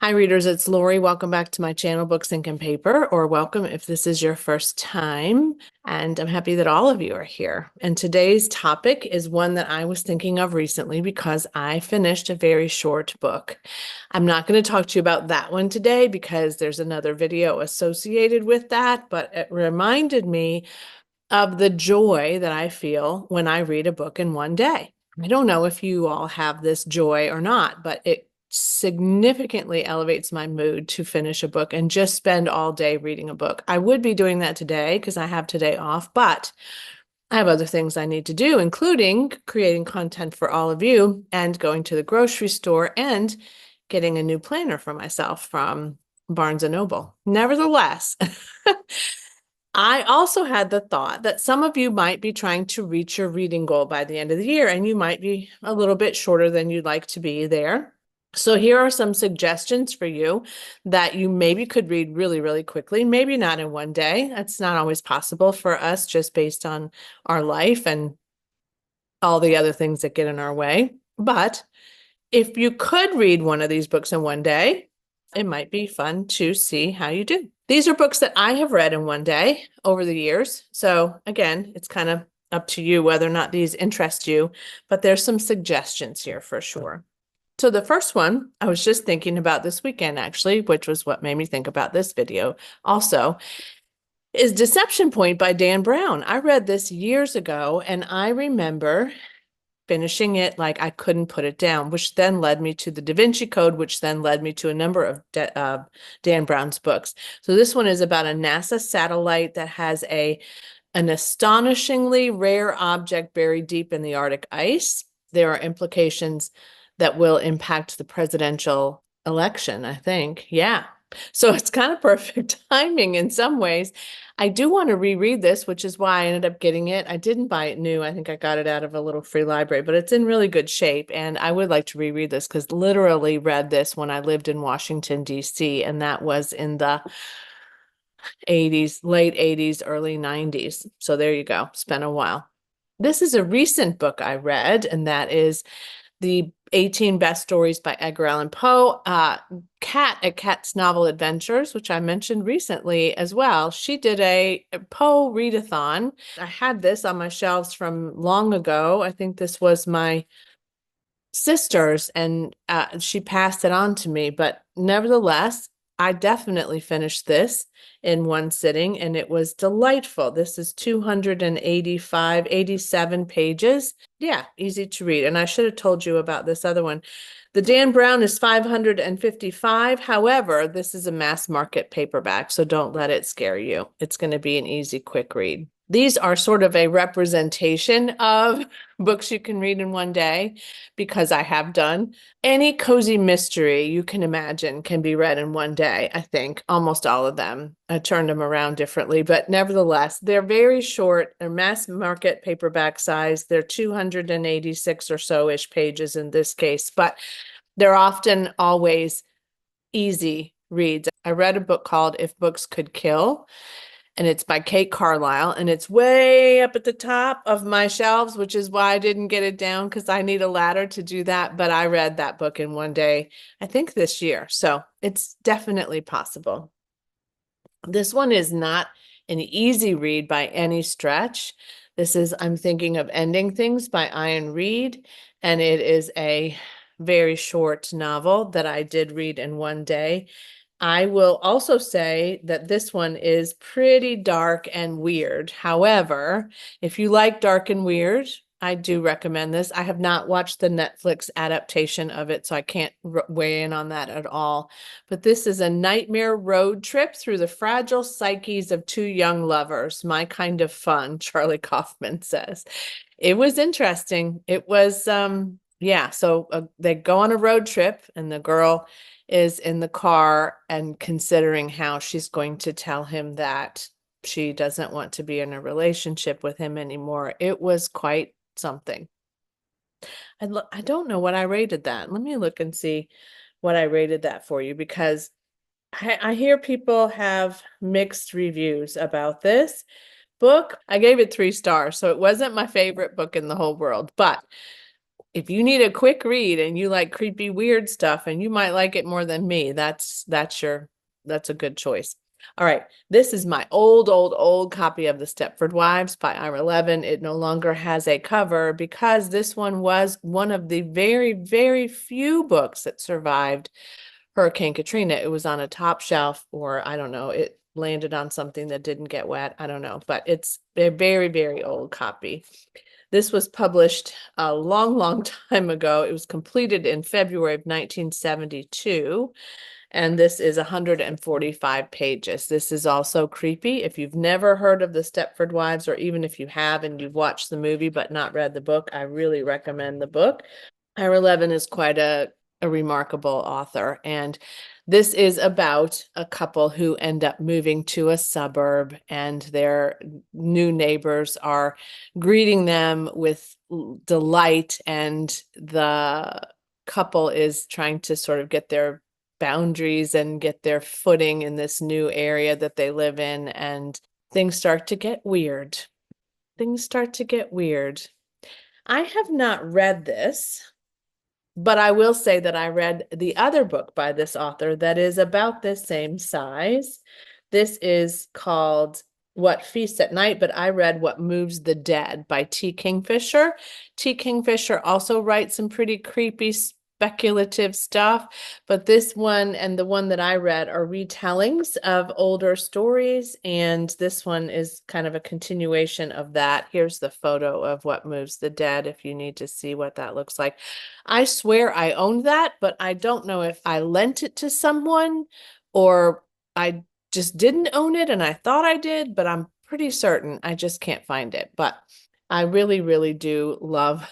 Hi readers, it's Lori. Welcome back to my channel, Books, Ink, and Paper, or welcome if this is your first time. And I'm happy that all of you are here. And today's topic is one that I was thinking of recently because I finished a very short book. I'm not going to talk to you about that one today because there's another video associated with that, but it reminded me of the joy that I feel when I read a book in one day. I don't know if you all have this joy or not, but it significantly elevates my mood to finish a book and just spend all day reading a book. I would be doing that today because I have today off, but I have other things I need to do, including creating content for all of you and going to the grocery store and getting a new planner for myself from Barnes & Noble. Nevertheless, I also had the thought that some of you might be trying to reach your reading goal by the end of the year, and you might be a little bit shorter than you'd like to be there. So here are some suggestions for you that you maybe could read really, really quickly, maybe not in one day. That's not always possible for us just based on our life and all the other things that get in our way. But if you could read one of these books in one day, it might be fun to see how you do. These are books that I have read in one day over the years. So again, it's kind of up to you whether or not these interest you, but there's some suggestions here for sure. So the first one, I was just thinking about this weekend actually, which was what made me think about this video also, is Deception Point by Dan Brown. I read this years ago and I remember finishing it like I couldn't put it down, which then led me to the Da Vinci Code, which then led me to a number of Dan Brown's books. So this one is about a NASA satellite that has an astonishingly rare object buried deep in the Arctic ice. There are implications that will impact the presidential election, I think. Yeah. So it's kind of perfect timing in some ways. I do want to reread this, which is why I ended up getting it. I didn't buy it new. I think I got it out of a little free library, but it's in really good shape. And I would like to reread this because literally read this when I lived in Washington, D.C., and that was in the 80s, late 80s, early 90s. So there you go. It's been a while. This is a recent book I read, and that is the 18 Best Stories by Edgar Allan Poe. Kat at Kat's Novel Adventures, which I mentioned recently as well. She did a Poe readathon. I had this on my shelves from long ago. I think this was my sister's, and she passed it on to me. But nevertheless, I definitely finished this in one sitting, and it was delightful. This is 87 pages. Yeah, easy to read. And I should have told you about this other one. The Dan Brown is 555. However, this is a mass market paperback, so don't let it scare you. It's going to be an easy, quick read. These are sort of a representation of books you can read in one day because I have done. Any cozy mystery you can imagine can be read in one day, I think, almost all of them. I turned them around differently, but nevertheless, they're very short. They're mass market paperback size. They're 286 or so-ish pages in this case, but they're often always easy reads. I read a book called If Books Could Kill, and it's by Kate Carlisle, and it's way up at the top of my shelves, which is why I didn't get it down because I need a ladder to do that. But I read that book in one day, I think this year. So it's definitely possible. This one is not an easy read by any stretch. This is I'm Thinking of Ending Things by Ian Reid, and it is a very short novel that I did read in one day. I will also say that this one is pretty dark and weird. However, if you like dark and weird, I do recommend this. I have not watched the Netflix adaptation of it, so I can't weigh in on that at all. But this is a nightmare road trip through the fragile psyches of two young lovers. My kind of fun, Charlie Kaufman says. It was interesting. It was, yeah, so they go on a road trip, and the girl is in the car and considering how she's going to tell him that she doesn't want to be in a relationship with him anymore. It was quite something. I don't know what I rated that. Let me look and see what I rated that for you, because I hear people have mixed reviews about this book. I gave it 3 stars, so it wasn't my favorite book in the whole world, but if you need a quick read and you like creepy, weird stuff, and you might like it more than me, that's a good choice. All right, this is my old copy of the Stepford Wives by Ira Levin. It no longer has a cover because this one was one of the very few books that survived Hurricane Katrina. It was on a top shelf, or I don't know, it landed on something that didn't get wet. I don't know, but it's a very old copy. This was published a long time ago. It was completed in February of 1972, and this is 145 pages. This is also creepy. If you've never heard of the Stepford Wives, or even if you have and you've watched the movie but not read the book, I really recommend the book. Ira Levin is quite a remarkable author, and this is about a couple who end up moving to a suburb, and their new neighbors are greeting them with delight, and the couple is trying to sort of get their boundaries and get their footing in this new area that they live in, and things start to get weird. Things start to get weird. I have not read this. But I will say that I read the other book by this author that is about this same size. This is called What Feasts at Night, but I read What Moves the Dead by T. Kingfisher. T. Kingfisher also writes some pretty creepy, speculative stuff, but this one and the one that I read are retellings of older stories, and this one is kind of a continuation of that. Here's the photo of What Moves the Dead if you need to see what that looks like. I swear I owned that, but I don't know if I lent it to someone or I just didn't own it and I thought I did, but I'm pretty certain I just can't find it. But I really do love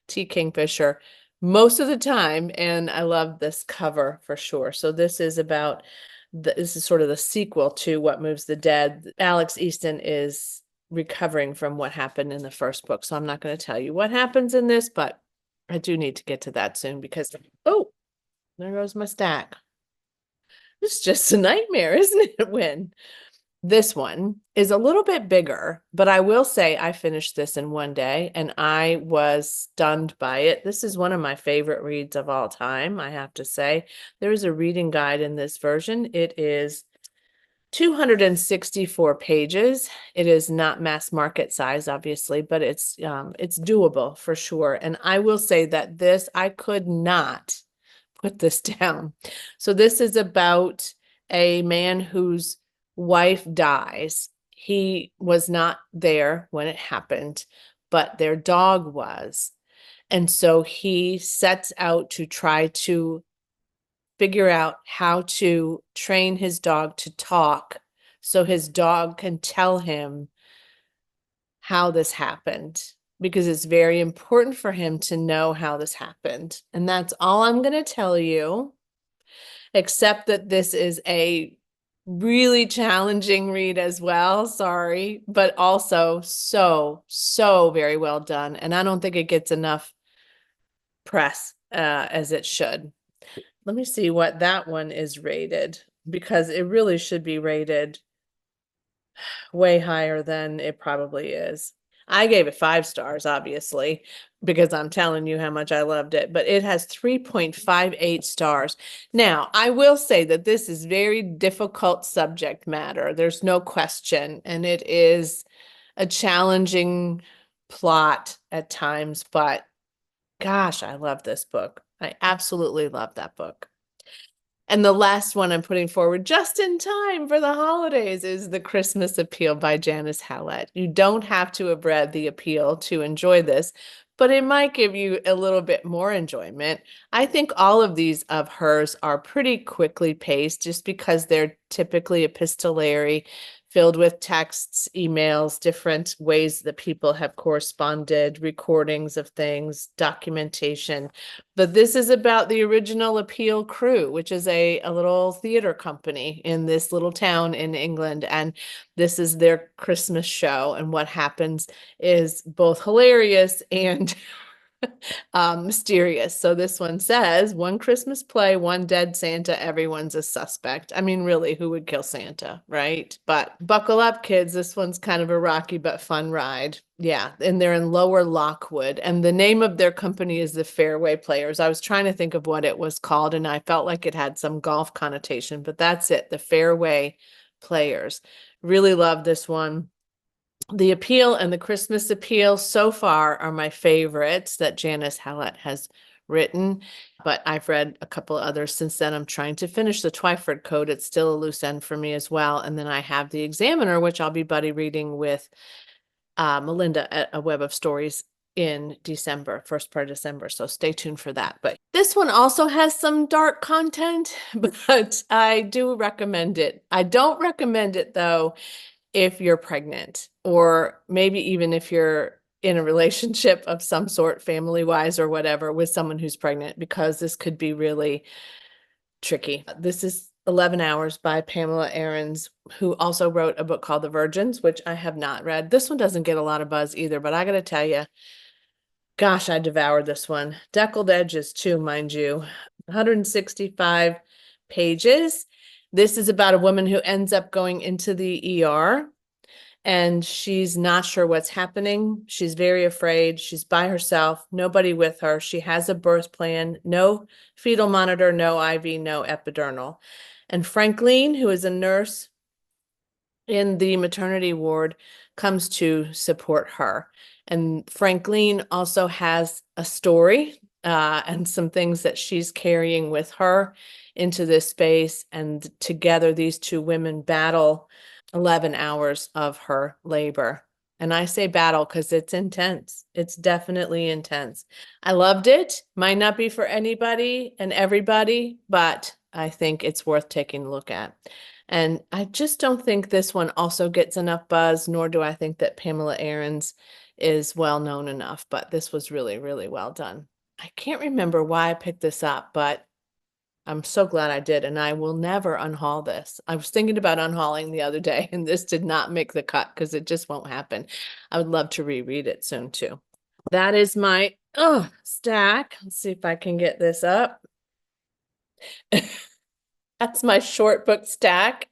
T. Kingfisher most of the time, and I love this cover for sure. So this is about this is sort of the sequel to What Moves the Dead. Alex Easton is recovering from what happened in the first book, so I'm not going to tell you what happens in this, but I do need to get to that soon because, oh, there goes my stack. It's just a nightmare, isn't it, Win? This one is a little bit bigger, but I will say I finished this in one day and I was stunned by it. This is one of my favorite reads of all time, I have to say. There is a reading guide in this version. It is 264 pages. It is not mass market size, obviously, but it's doable for sure. And I will say that this, I could not put this down. So this is about a man whose wife dies. He was not there when it happened, but their dog was. And so he sets out to try to figure out how to train his dog to talk so his dog can tell him how this happened, because it's very important for him to know how this happened. And that's all I'm going to tell you, except that this is a really challenging read as well. Sorry, but also so very well done. And I don't think it gets enough press as it should. Let me see what that one is rated, because it really should be rated way higher than it probably is. I gave it 5 stars, obviously, because I'm telling you how much I loved it, but it has 3.58 stars. Now, I will say that this is very difficult subject matter. There's no question, and it is a challenging plot at times, but gosh, I love this book. I absolutely love that book. And the last one I'm putting forward just in time for the holidays is The Christmas Appeal by Janice Hallett. You don't have to have read The Appeal to enjoy this, but it might give you a little bit more enjoyment. I think all of these of hers are pretty quickly paced just because they're typically epistolary, filled with texts, emails, different ways that people have corresponded, recordings of things, documentation. But this is about the original Appeal crew, which is a little theater company in this little town in England. And this is their Christmas show. And what happens is both hilarious and mysterious. So this one says, one Christmas play, one dead Santa, everyone's a suspect. I mean, really, who would kill Santa, right? But buckle up, kids. This one's kind of a rocky but fun ride. Yeah, and they're in Lower Lockwood, and the name of their company is the Fairway Players. I was trying to think of what it was called, and I felt like it had some golf connotation, but that's it, the Fairway Players. Really love this one. The Appeal and the Christmas Appeal so far are my favorites that Janice Hallett has written, but I've read a couple others since then. I'm trying to finish the Twyford Code. It's still a loose end for me as well. And then I have The Examiner, which I'll be buddy reading with Melinda at A Web of Stories in December, first part of December. So stay tuned for that. But this one also has some dark content, but I do recommend it. I don't recommend it though if you're pregnant, or maybe even if you're in a relationship of some sort, family-wise or whatever, with someone who's pregnant, because this could be really tricky. This is 11 Hours by Pamela Aarons, who also wrote a book called The Virgins, which I have not read. This one doesn't get a lot of buzz either, but I gotta tell you, gosh, I devoured this one. Deckled edges too, mind you. 165 pages. This is about a woman who ends up going into the ER and she's not sure what's happening. She's very afraid. She's by herself, nobody with her. She has a birth plan, no fetal monitor, no IV, no epidural. And Frankline, who is a nurse in the maternity ward, comes to support her. And Frankline also has a story and some things that she's carrying with her into this space. And together, these two women battle 11 hours of her labor. And I say battle because it's intense. It's definitely intense. I loved it. Might not be for anybody and everybody, but I think it's worth taking a look at. And I just don't think this one also gets enough buzz, nor do I think that Pamela Aarons is well known enough, but this was really, really well done. I can't remember why I picked this up, but I'm so glad I did, and I will never unhaul this. I was thinking about unhauling the other day, and this did not make the cut because it just won't happen. I would love to reread it soon too. That is my stack. Let's see if I can get this up. That's my short book stack,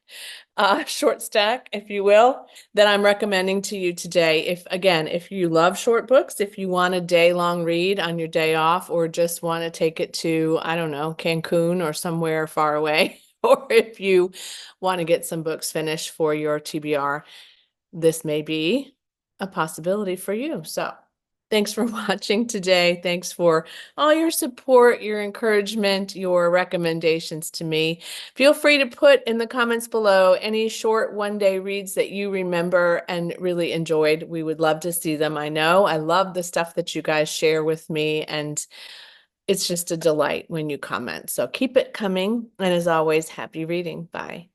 short stack, if you will, that I'm recommending to you today. If you love short books, if you want a day-long read on your day off, or just want to take it to, I don't know, Cancun or somewhere far away, or if you want to get some books finished for your TBR, this may be a possibility for you. So thanks for watching today. Thanks for all your support, your encouragement, your recommendations to me. Feel free to put in the comments below any short one-day reads that you remember and really enjoyed. We would love to see them. I know I love the stuff that you guys share with me, and it's just a delight when you comment. So keep it coming. And as always, happy reading. Bye.